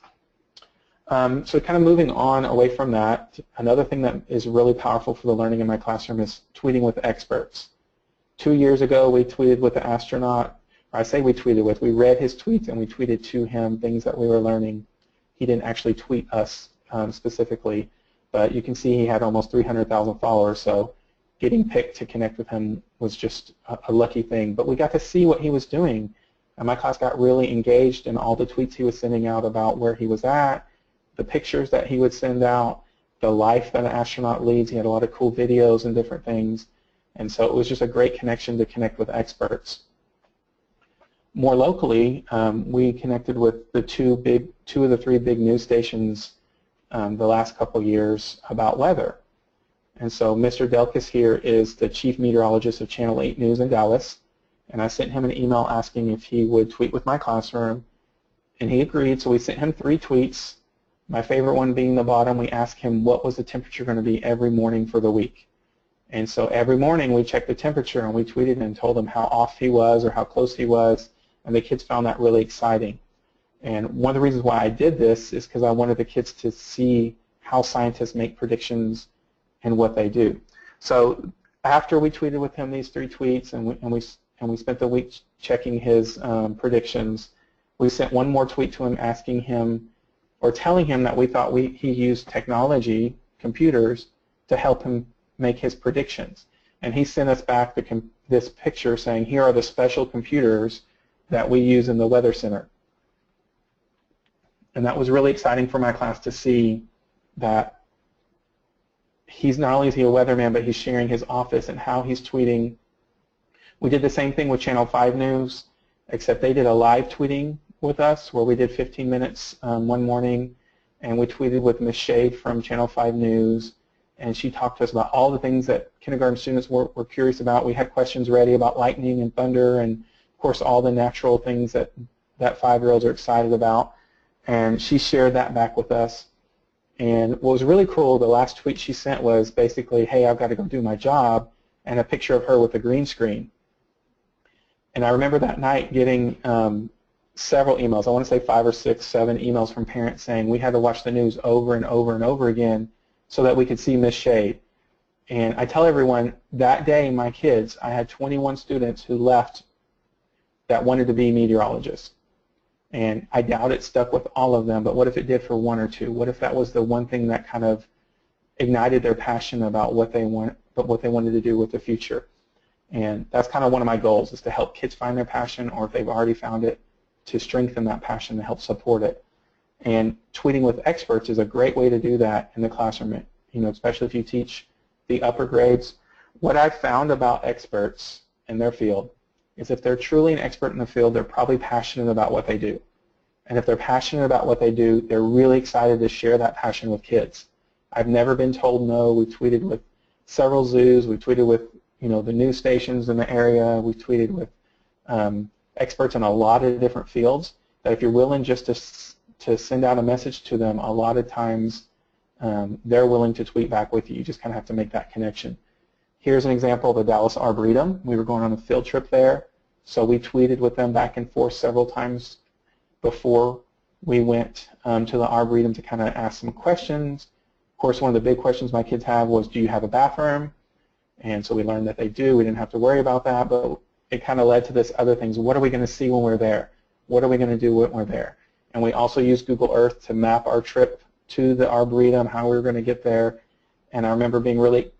So kind of moving on away from that, another thing that is really powerful for the learning in my classroom is tweeting with experts. 2 years ago, we tweeted with the astronaut, or I say we tweeted with, we read his tweets and we tweeted to him things that we were learning. He didn't actually tweet us specifically, but you can see he had almost 300,000 followers, so getting picked to connect with him was just a lucky thing. But we got to see what he was doing, and my class got really engaged in all the tweets he was sending out about where he was at, the pictures that he would send out, the life that an astronaut leads. He had a lot of cool videos and different things, and so it was just a great connection to connect with experts. More locally, we connected with the two of the three big news stations the last couple years about weather. And so Mr. Delkis here is the chief meteorologist of Channel 8 News in Dallas, and I sent him an email asking if he would tweet with my classroom, and he agreed. So we sent him 3 tweets. My favorite one being the bottom. We asked him what was the temperature going to be every morning for the week. And so every morning we checked the temperature and we tweeted and told him how off he was or how close he was, and the kids found that really exciting. And one of the reasons why I did this is because I wanted the kids to see how scientists make predictions and what they do. So after we tweeted with him these 3 tweets and we spent the week checking his predictions, we sent one more tweet to him asking him or telling him that we thought he used technology, computers, to help him make his predictions. And he sent us back this picture saying, here are the special computers that we use in the Weather Center. And that was really exciting for my class to see that he's not only is he a weatherman, but he's sharing his office and how he's tweeting. We did the same thing with Channel 5 News, except they did a live tweeting with us where we did 15 minutes one morning, and we tweeted with Miss Shade from Channel 5 News, and she talked to us about all the things that kindergarten students were curious about. We had questions ready about lightning and thunder and, of course, all the natural things that 5-year-olds are excited about, and she shared that back with us. And what was really cool, the last tweet she sent was basically, hey, I've got to go do my job, and a picture of her with a green screen. And I remember that night getting several emails, I want to say 5 or 6, 7 emails from parents saying we had to watch the news over and over and over again so that we could see Miss Shade. And I tell everyone, that day, my kids, I had 21 students who left that wanted to be meteorologists. And I doubt it stuck with all of them, but what if it did for 1 or 2? What if that was the one thing that kind of ignited their passion about what they wanted to do with the future? And that's kind of one of my goals, is to help kids find their passion, or if they've already found it, to strengthen that passion and help support it. And tweeting with experts is a great way to do that in the classroom, especially if you teach the upper grades. What I've found about experts, in their field is if they're truly an expert in the field, they're probably passionate about what they do. And if they're passionate about what they do, they're really excited to share that passion with kids. I've never been told no. We've tweeted with several zoos. We've tweeted with the news stations in the area. We've tweeted with experts in a lot of different fields, that if you're willing just to send out a message to them, a lot of times they're willing to tweet back with you. You just kind of have to make that connection. Here's an example of the Dallas Arboretum. We were going on a field trip there, so we tweeted with them back and forth several times before we went to the Arboretum to kind of ask some questions. Of course, one of the big questions my kids have was, do you have a bathroom? And so we learned that they do. We didn't have to worry about that, but it kind of led to this other things. What are we going to see when we're there? What are we going to do when we're there? And we also used Google Earth to map our trip to the Arboretum, how we were going to get there. And I remember being really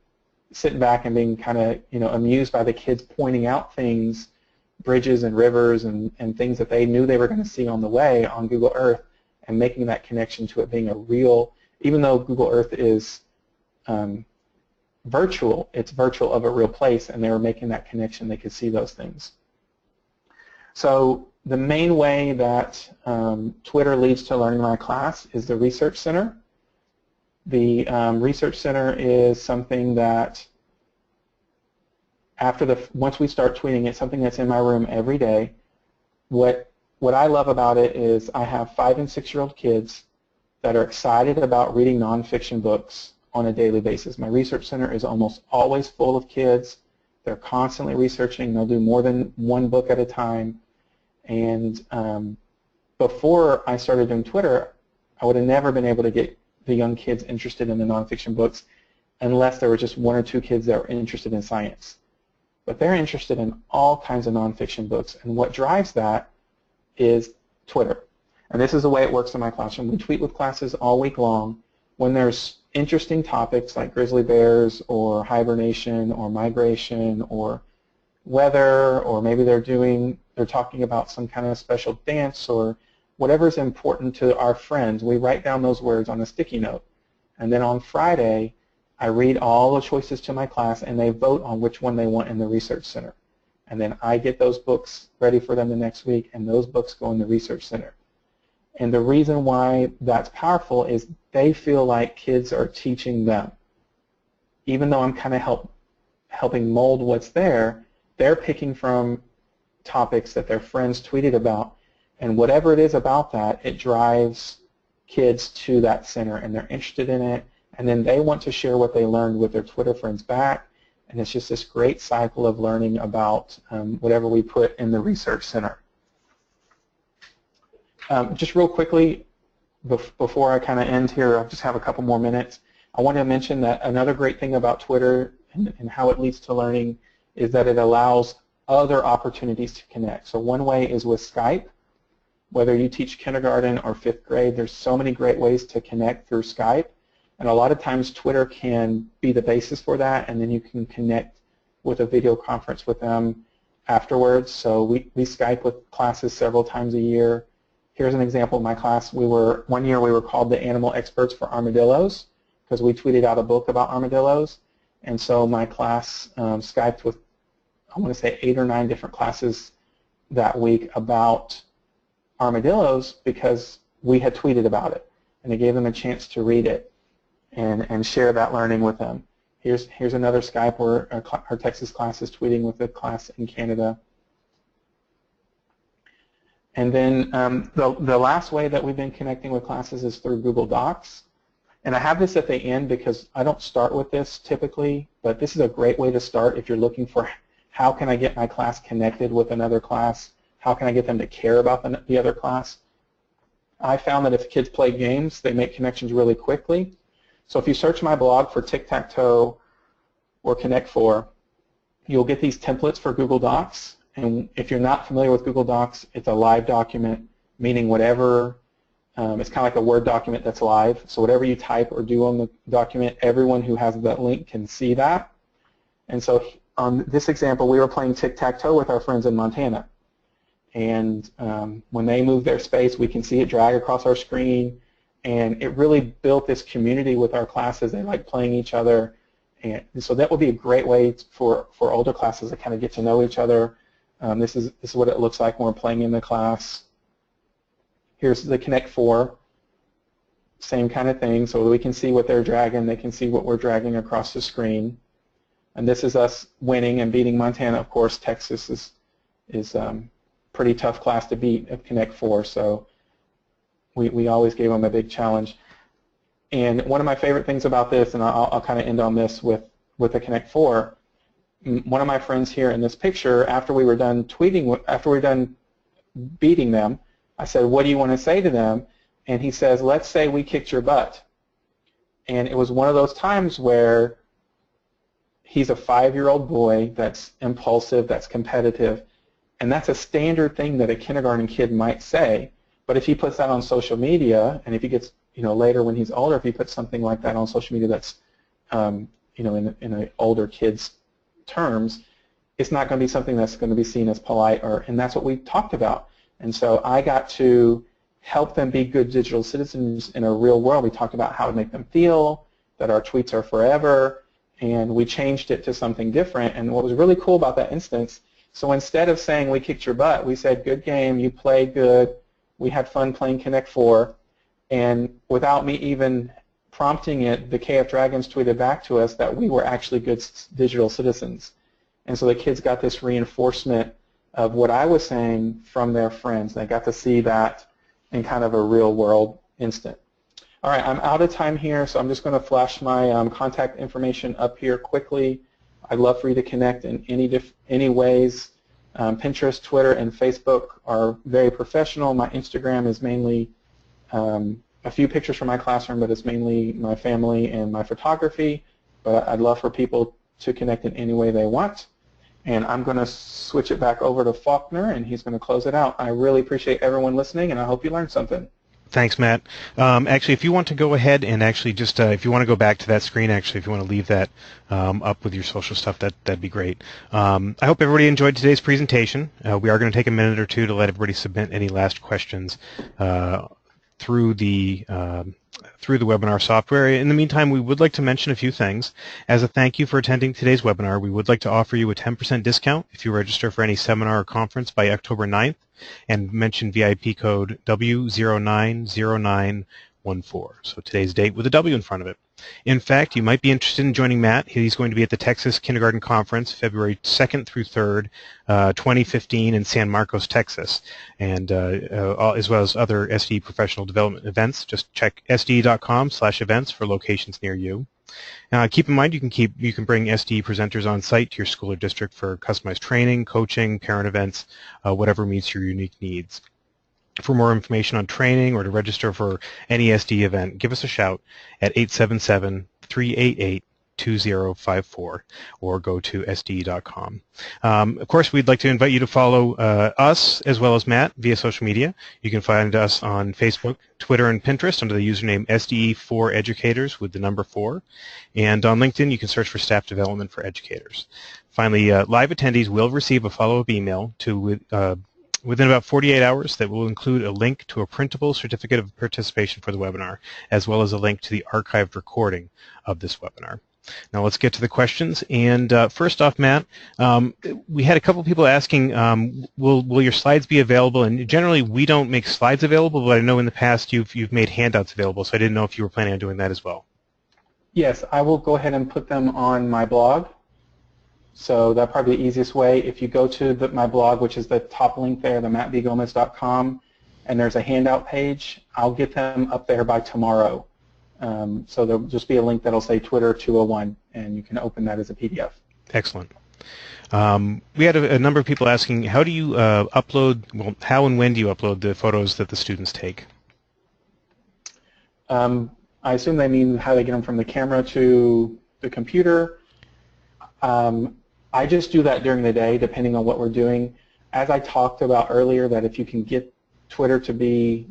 sitting back and being kind of amused by the kids pointing out things, bridges and rivers and things that they knew they were going to see on the way on Google Earth, and making that connection to it being a real, even though Google Earth is virtual, it's virtual of a real place, and they were making that connection. They could see those things. So the main way that Twitter leads to learning in my class is the Research Center. The Research Center is something that once we start tweeting, it's something that's in my room every day. What I love about it is I have 5- and 6-year-old kids that are excited about reading nonfiction books on a daily basis. My Research Center is almost always full of kids. They're constantly researching. They'll do more than one book at a time. And before I started doing Twitter, I would have never been able to get the young kids interested in the nonfiction books unless there were just 1 or 2 kids that were interested in science. But they're interested in all kinds of nonfiction books, and what drives that is Twitter. And this is the way it works in my classroom. We tweet with classes all week long. When there's interesting topics like grizzly bears or hibernation or migration or weather, or maybe they're talking about some kind of special dance or whatever is important to our friends, we write down those words on a sticky note. And then on Friday, I read all the choices to my class, and they vote on which one they want in the Research Center. And then I get those books ready for them the next week, and those books go in the Research Center. And the reason why that's powerful is they feel like kids are teaching them. Even though I'm kind of helping mold what's there, they're picking from topics that their friends tweeted about, and whatever it is about that, it drives kids to that center, and they're interested in it, and then they want to share what they learned with their Twitter friends back, and it's just this great cycle of learning about whatever we put in the Research Center. Just real quickly, before I kind of end here, I just have a couple more minutes. I want to mention that another great thing about Twitter and how it leads to learning is that it allows other opportunities to connect. So one way is with Skype. Whether you teach kindergarten or 5th grade, there's so many great ways to connect through Skype. And a lot of times Twitter can be the basis for that, and then you can connect with a video conference with them afterwards. So we Skype with classes several times a year. Here's an example of my class. One year we were called the animal experts for armadillos because we tweeted out a book about armadillos. And so my class Skyped with, I want to say, 8 or 9 different classes that week about armadillos because we had tweeted about it, and it gave them a chance to read it and share that learning with them. Here's another Skype where our Texas class is tweeting with a class in Canada. And then the last way that we've been connecting with classes is through Google Docs. And I have this at the end because I don't start with this typically, but this is a great way to start if you're looking for how can I get my class connected with another class, how can I get them to care about the other class. I found that if kids play games, they make connections really quickly. So if you search my blog for tic-tac-toe or Connect4, you'll get these templates for Google Docs. And if you're not familiar with Google Docs, it's a live document, meaning whatever, it's kind of like a Word document that's live. So whatever you type or do on the document, everyone who has that link can see that. And so on this example, we were playing tic-tac-toe with our friends in Montana. And when they move their space, we can see it drag across our screen. And it really built this community with our classes. They like playing each other. And so that would be a great way for older classes to kind of get to know each other. This is what it looks like when we're playing in the class. Here's the Connect 4, same kind of thing, so we can see what they're dragging, they can see what we're dragging across the screen. And this is us winning and beating Montana. Of course, Texas is pretty tough class to beat of Connect 4, so we always gave them a big challenge. And one of my favorite things about this, and I'll kind of end on this with the Connect 4, one of my friends here in this picture, after we were done tweeting, after we were done beating them, I said, what do you want to say to them? And he says, let's say we kicked your butt. And it was one of those times where he's a 5-year-old boy that's impulsive, that's competitive, and that's a standard thing that a kindergarten kid might say. But if he puts that on social media, and if he gets, later when he's older, if he puts something like that on social media that's, in an older kid's terms, it's not going to be something that's going to be seen as polite, and that's what we talked about. And so I got to help them be good digital citizens in a real world. We talked about how to make them feel, that our tweets are forever, and we changed it to something different. And what was really cool about that instance, so instead of saying we kicked your butt, we said good game, you played good, we had fun playing Connect 4, and without me even prompting it, the KF Dragons tweeted back to us that we were actually good digital citizens. And so the kids got this reinforcement of what I was saying from their friends. They got to see that in kind of a real world instant. All right, I'm out of time here, so I'm just going to flash my contact information up here quickly. I'd love for you to connect in any ways. Pinterest, Twitter, and Facebook are very professional. My Instagram is mainly a few pictures from my classroom, but it's mainly my family and my photography. But I'd love for people to connect in any way they want. And I'm going to switch it back over to Faulkner, and he's going to close it out. I really appreciate everyone listening, and I hope you learned something. Thanks, Matt. Actually, if you want to go ahead and actually just, if you want to go back to that screen, actually, if you want to leave that up with your social stuff, that'd be great. I hope everybody enjoyed today's presentation. We are going to take a minute or two to let everybody submit any last questions through the webinar software. In the meantime, we would like to mention a few things. As a thank you for attending today's webinar, we would like to offer you a 10% discount if you register for any seminar or conference by October 9th and mention VIP code W090914. So today's date with a W in front of it. In fact, you might be interested in joining Matt. He's going to be at the Texas Kindergarten Conference February 2nd through 3rd, 2015 in San Marcos, Texas, and as well as other SDE professional development events. Just check sde.com/events for locations near you. Keep in mind you can bring SDE presenters on site to your school or district for customized training, coaching, parent events, whatever meets your unique needs. For more information on training or to register for any SDE event, give us a shout at 877-388-2054 or go to sde.com. Of course, we'd like to invite you to follow us as well as Matt via social media. You can find us on Facebook, Twitter, and Pinterest under the username SDE4Educators with the number 4. And on LinkedIn, you can search for Staff Development for Educators. Finally, live attendees will receive a follow-up email within about 48 hours that will include a link to a printable certificate of participation for the webinar, as well as a link to the archived recording of this webinar. Now let's get to the questions. And first off, Matt, we had a couple people asking, will your slides be available? And generally, we don't make slides available, but I know in the past you've made handouts available, so I didn't know if you were planning on doing that as well. Yes, I will go ahead and put them on my blog. So that's probably the easiest way. If you go to my blog, which is the top link there, the mattbgomez.com, and there's a handout page, I'll get them up there by tomorrow. So there'll just be a link that'll say Twitter 201, and you can open that as a PDF. Excellent. We had a number of people asking, how do you upload, well, how and when do you upload the photos that the students take? I assume they mean how they get them from the camera to the computer. I just do that during the day, depending on what we're doing. As I talked about earlier, that if you can get Twitter to be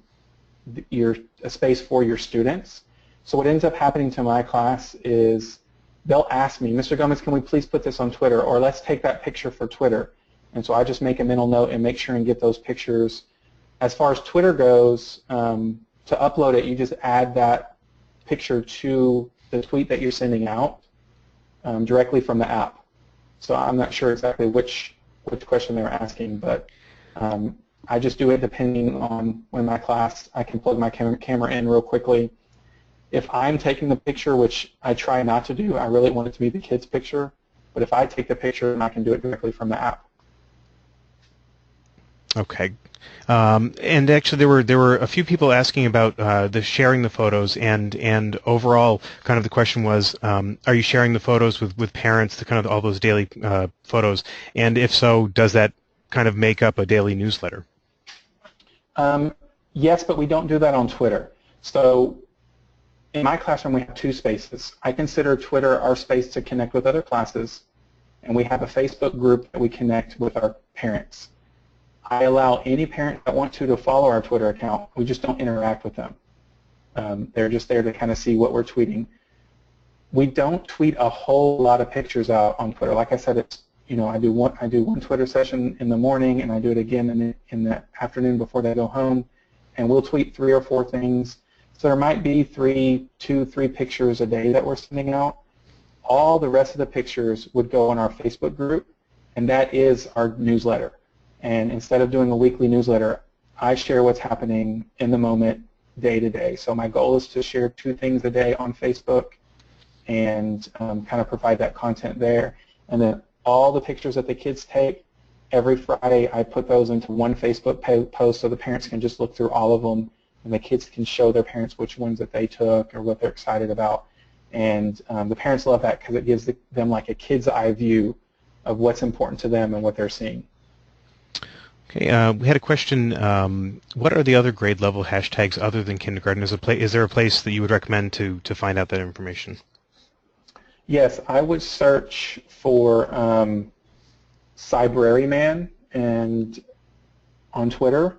a space for your students. So what ends up happening to my class is they'll ask me, Mr. Gomez, can we please put this on Twitter, or let's take that picture for Twitter. And so I just make a mental note and make sure and get those pictures. As far as Twitter goes, to upload it, you just add that picture to the tweet that you're sending out. directly from the app. So I'm not sure exactly which question they were asking, but I just do it depending on when my class, I can plug my camera in real quickly. If I'm taking the picture, which I try not to do, I really want it to be the kid's picture, but if I take the picture, then I can do it directly from the app. Okay. And actually, there were a few people asking about the sharing the photos, and overall, kind of the question was, are you sharing the photos with parents, the kind of all those daily photos, and if so, does that kind of make up a daily newsletter? Yes, but we don't do that on Twitter. So in my classroom, we have two spaces. I consider Twitter our space to connect with other classes, and we have a Facebook group that we connect with our parents. I allow any parent that want to follow our Twitter account. We just don't interact with them. They're just there to kind of see what we're tweeting. We don't tweet a whole lot of pictures out on Twitter. Like I said, it's, I do one Twitter session in the morning, and I do it again in the afternoon before they go home, and we'll tweet 3 or 4 things. So there might be 2, 3 pictures a day that we're sending out. All the rest of the pictures would go on our Facebook group, and that is our newsletter. And instead of doing a weekly newsletter, I share what's happening in the moment, day to day. So my goal is to share 2 things a day on Facebook and kind of provide that content there. And then all the pictures that the kids take, every Friday I put those into one Facebook post so the parents can just look through all of them, and the kids can show their parents which ones that they took or what they're excited about. And the parents love that because it gives them like a kid's eye view of what's important to them and what they're seeing. Okay, we had a question. What are the other grade level hashtags other than kindergarten? Is there a place that you would recommend to find out that information? Yes, I would search for Cybraryman and on Twitter,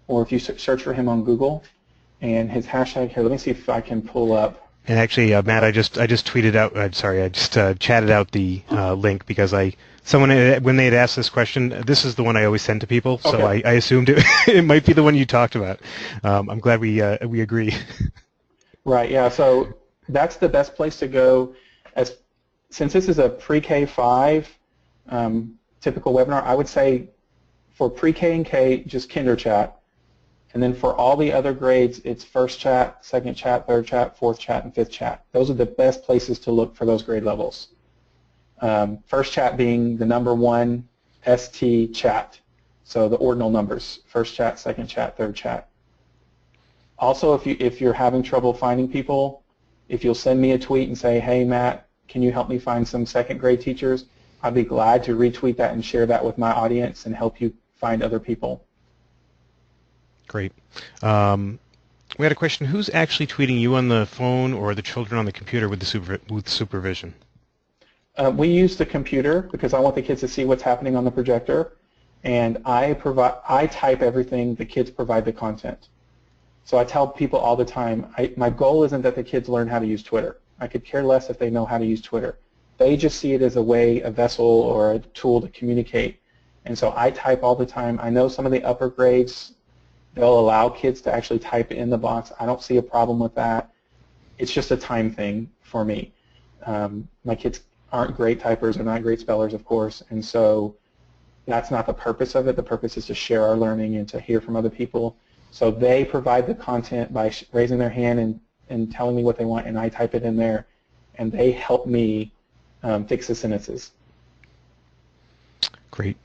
or if you search for him on Google, and his hashtag here. Let me see if I can pull up. And actually, Matt, I just tweeted out. I just chatted out the link because someone when they had asked this question, this is the one I always send to people, so Okay. I assumed it might be the one you talked about. I'm glad we agree. Right. Yeah. So that's the best place to go. Since this is a PreK-5 typical webinar, I would say for pre-K and K, just Kinder Chat. And then for all the other grades, it's first chat, second chat, third chat, fourth chat, and fifth chat. Those are the best places to look for those grade levels. First chat being the number 1 ST chat, so the ordinal numbers, first chat, second chat, third chat. Also, if you're having trouble finding people, if you'll send me a tweet and say, hey, Matt, can you help me find some second grade teachers, I'd be glad to retweet that and share that with my audience and help you find other people. Great. We had a question. Who's actually tweeting, you on the phone or the children on the computer with supervision? We use the computer because I want the kids to see what's happening on the projector, and I type everything, the kids provide the content. So I tell people all the time, my goal isn't that the kids learn how to use Twitter. I could care less if they know how to use Twitter. They just see it as a vessel or a tool to communicate. And so I type all the time. I know some of the upper grades, they'll allow kids to actually type in the box. I don't see a problem with that. It's just a time thing for me. My kids aren't great typers, they're not great spellers, of course, and so that's not the purpose of it. The purpose is to share our learning and to hear from other people. So they provide the content by raising their hand and telling me what they want, and I type it in there, and they help me fix the sentences. Great.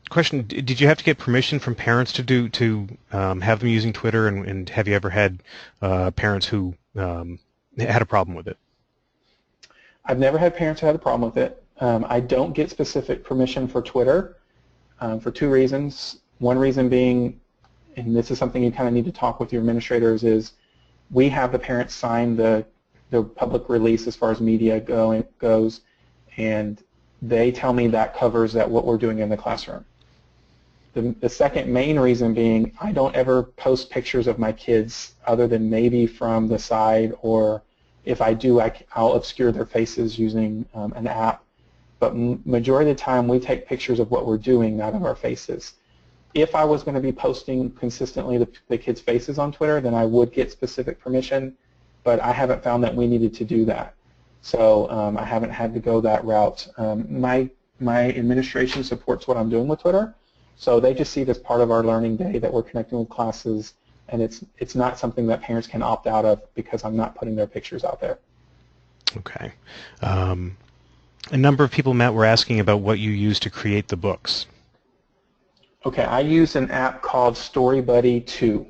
Question: did you have to get permission from parents to have them using Twitter, and have you ever had parents who had a problem with it? I've never had parents who had a problem with it. I don't get specific permission for Twitter for 2 reasons. One reason being, and this is something you kind of need to talk with your administrators, is we have the parents sign the public release as far as media goes, and they tell me that covers what we're doing in the classroom. The second main reason being, I don't ever post pictures of my kids other than maybe from the side, or if I do, I'll obscure their faces using an app. But majority of the time, we take pictures of what we're doing, not of our faces. If I was going to be posting consistently the kids' faces on Twitter, then I would get specific permission, but I haven't found that we needed to do that. So I haven't had to go that route. My administration supports what I'm doing with Twitter, so they just see it as part of our learning day that we're connecting with classes, and it's not something that parents can opt out of because I'm not putting their pictures out there. Okay. A number of people, Matt, were asking about what you use to create the books. Okay, I use an app called StoryBuddy 2.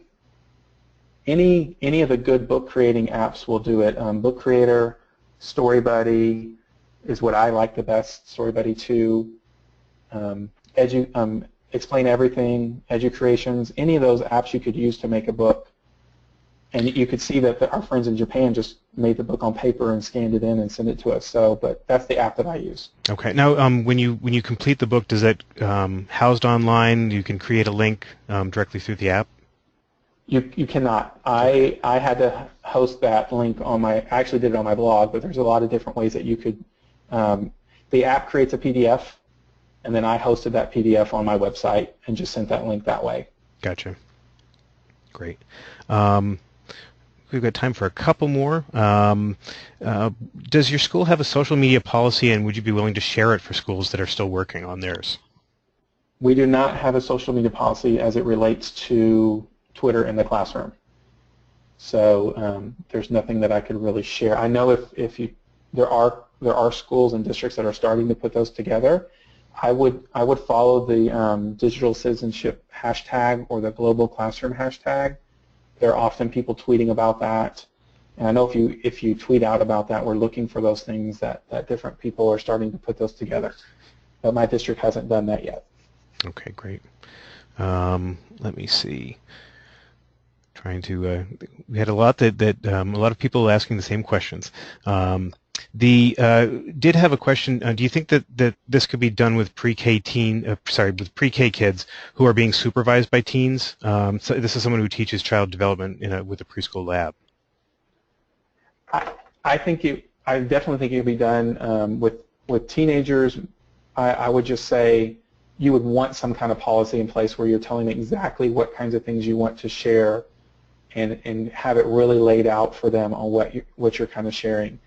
Any of the good book creating apps will do it. Book Creator, StoryBuddy is what I like the best. StoryBuddy 2, Explain Everything, EduCreations, any of those apps you could use to make a book. And you could see that our friends in Japan just made the book on paper and scanned it in and sent it to us. So, but that's the app that I use. Okay. Now, when you complete the book, does that housed online? You can create a link directly through the app. You cannot. I had to host that link on my. I actually did it on my blog, but there's a lot of different ways that you could. The app creates a PDF, and then I hosted that PDF on my website and just sent that link that way. Gotcha. Great. We've got time for a couple more. Does your school have a social media policy, and would you be willing to share it for schools that are still working on theirs? We do not have a social media policy as it relates to Twitter in the classroom. So there's nothing that I could really share. I know there are schools and districts that are starting to put those together. I would follow the digital citizenship hashtag or the global classroom hashtag. There are often people tweeting about that, and I know if you tweet out about that, we're looking for those things that different people are starting to put those together. But my district hasn't done that yet. Okay, great. Let me see. We had a lot a lot of people asking the same questions. Did have a question. Do you think that this could be done with pre-K with pre-K kids who are being supervised by teens? So this is someone who teaches child development with a preschool lab. I definitely think it could be done with teenagers. I would just say you would want some kind of policy in place where you're telling them exactly what kinds of things you want to share, and have it really laid out for them on what you're kind of sharing.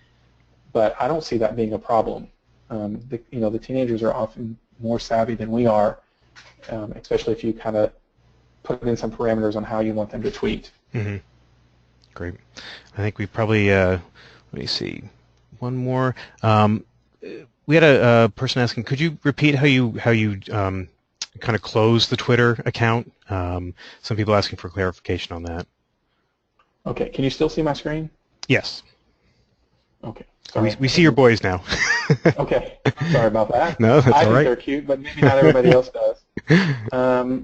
But I don't see that being a problem. The teenagers are often more savvy than we are, especially if you kind of put in some parameters on how you want them to tweet. Mm-hmm. Great. I think we probably, let me see, one more. We had a person asking, could you repeat how you kind of close the Twitter account? Some people asking for clarification on that. Okay. Can you still see my screen? Yes. Okay. Sorry. We see your boys now. Okay. Sorry about that. No, that's all right. I think they're cute, but maybe not everybody else does.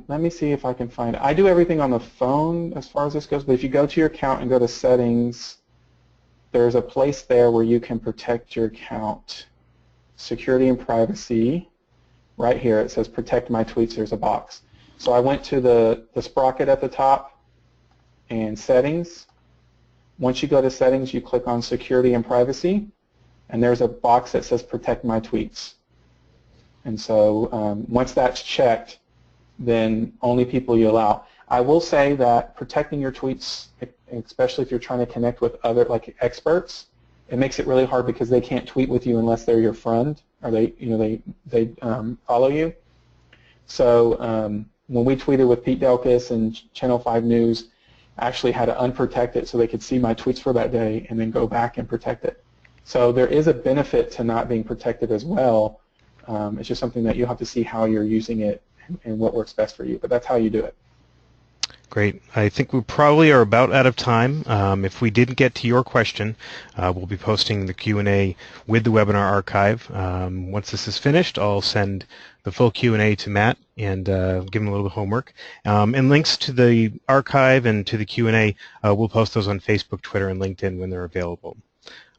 Let me see if I can find it. I do everything on the phone as far as this goes, but if you go to your account and go to settings, there's a place there where you can protect your account. Security and privacy. Right here it says protect my tweets. There's a box. So I went to the sprocket at the top and settings. Once you go to settings, you click on security and privacy, and there's a box that says protect my tweets. And so once that's checked, then only people you allow. I will say that protecting your tweets, especially if you're trying to connect with other experts, it makes it really hard because they can't tweet with you unless they're your friend or they follow you. So when we tweeted with Pete Delkus and Channel 5 News, I actually had to unprotect it so they could see my tweets for that day and then go back and protect it. So there is a benefit to not being protected as well. It's just something that you'll have to see how you're using it and what works best for you, but that's how you do it. Great. I think we probably are about out of time. If we didn't get to your question, we'll be posting the Q&A with the webinar archive. Once this is finished, I'll send the full Q&A to Matt and give him a little bit of homework. And links to the archive and to the Q&A, we'll post those on Facebook, Twitter, and LinkedIn when they're available.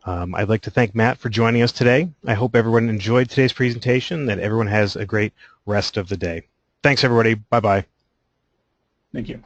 I'd like to thank Matt for joining us today. I hope everyone enjoyed today's presentation, that everyone has a great rest of the day. Thanks, everybody. Bye-bye. Thank you.